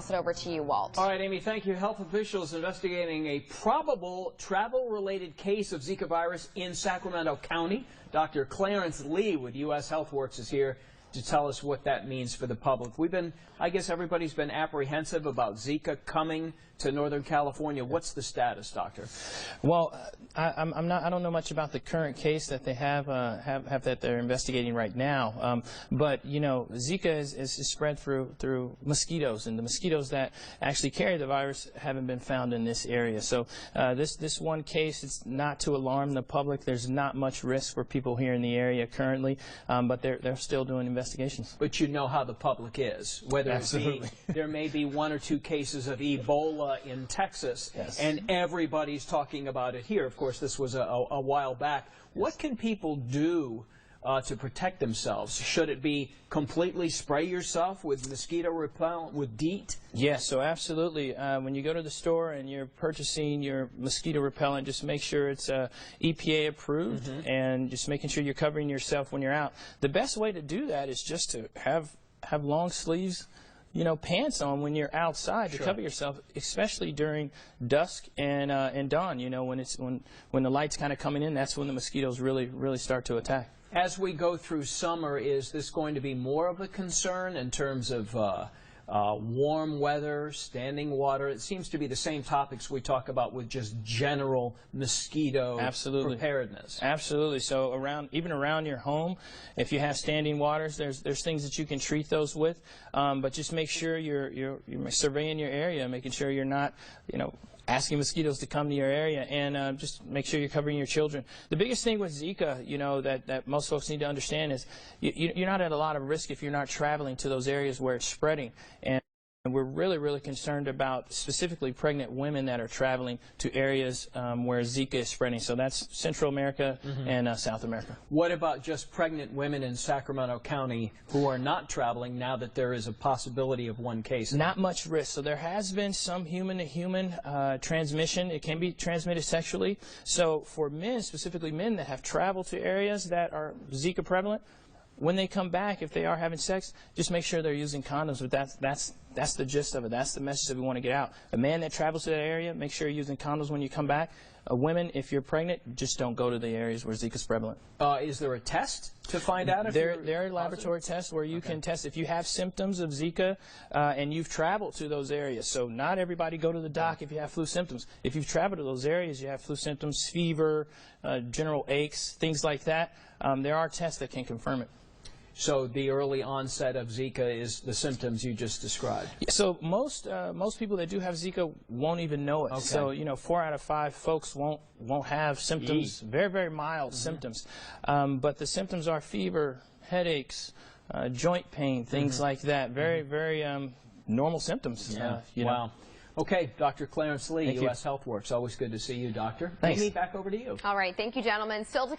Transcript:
It over to you, Walt. All right, Amy, thank you. Health officials investigating a probable travel-related case of Zika virus in Sacramento County. Dr. Clarence Lee with U.S. HealthWorks is here to tell us what that means for the public. I guess everybody's been apprehensive about Zika coming to Northern California. What's the status, doctor? Well, I don't know much about the current case that they have that they're investigating right now. But you know, Zika is spread through mosquitoes, and the mosquitoes that actually carry the virus haven't been found in this area. So this one case, it's not to alarm the public. There's not much risk for people here in the area currently, but they're still doing investigations. But you know how the public is, whether Absolutely. there may be 1 or 2 cases of Ebola in Texas, yes, and everybody's talking about it here. Of course, this was a while back. Yes. What can people do to protect themselves? Should it be completely spray yourself with mosquito repellent, with DEET? Yes, so absolutely. When you go to the store and you're purchasing your mosquito repellent, just make sure it's EPA approved, and just making sure you're covering yourself when you're out. The best way to do that is just to have long sleeves, you know, pants on when you're outside to cover yourself, especially during dusk and dawn. You know, when the light's kind of coming in, that's when the mosquitoes really start to attack. As we go through summer, is this going to be more of a concern in terms of warm weather, standing water? It seems to be the same topics we talk about with just general mosquito preparedness. Absolutely. So even around your home, if you have standing waters, there's things that you can treat those with, but just make sure you're surveying your area, making sure you're not, you know, asking mosquitoes to come to your area, and just make sure you're covering your children. The biggest thing with Zika, you know, that most folks need to understand is you're not at a lot of risk if you're not traveling to those areas where it's spreading. And we're really concerned about specifically pregnant women that are traveling to areas where Zika is spreading. So that's Central America and South America. What about just pregnant women in Sacramento County who are not traveling now that there is a possibility of 1 case? Not much risk. So there has been some human-to-human transmission. It can be transmitted sexually. So for men, specifically men that have traveled to areas that are Zika prevalent, when they come back, if they are having sex, just make sure they're using condoms. But that's the gist of it. That's the message that we want to get out. A man that travels to that area, make sure you're using condoms when you come back. Women, if you're pregnant, just don't go to the areas where Zika is prevalent. Is there a test to find out if there are laboratory tests where you can test if you have symptoms of Zika and you've traveled to those areas. So not everybody go to the doc if you have flu symptoms. If you've traveled to those areas, you have flu symptoms, fever, general aches, things like that, there are tests that can confirm it. So the early onset of Zika is the symptoms you just described. So most people that do have Zika won't even know it. Okay. So you know, 4 out of 5 folks won't have symptoms. Very mild symptoms. But the symptoms are fever, headaches, joint pain, things like that. Very normal symptoms. Yeah. You know. Okay, Dr. Clarence Lee, Thank U.S. HealthWorks. Always good to see you, doctor. Thanks. Amy, back over to you. All right, thank you, gentlemen. Still to come.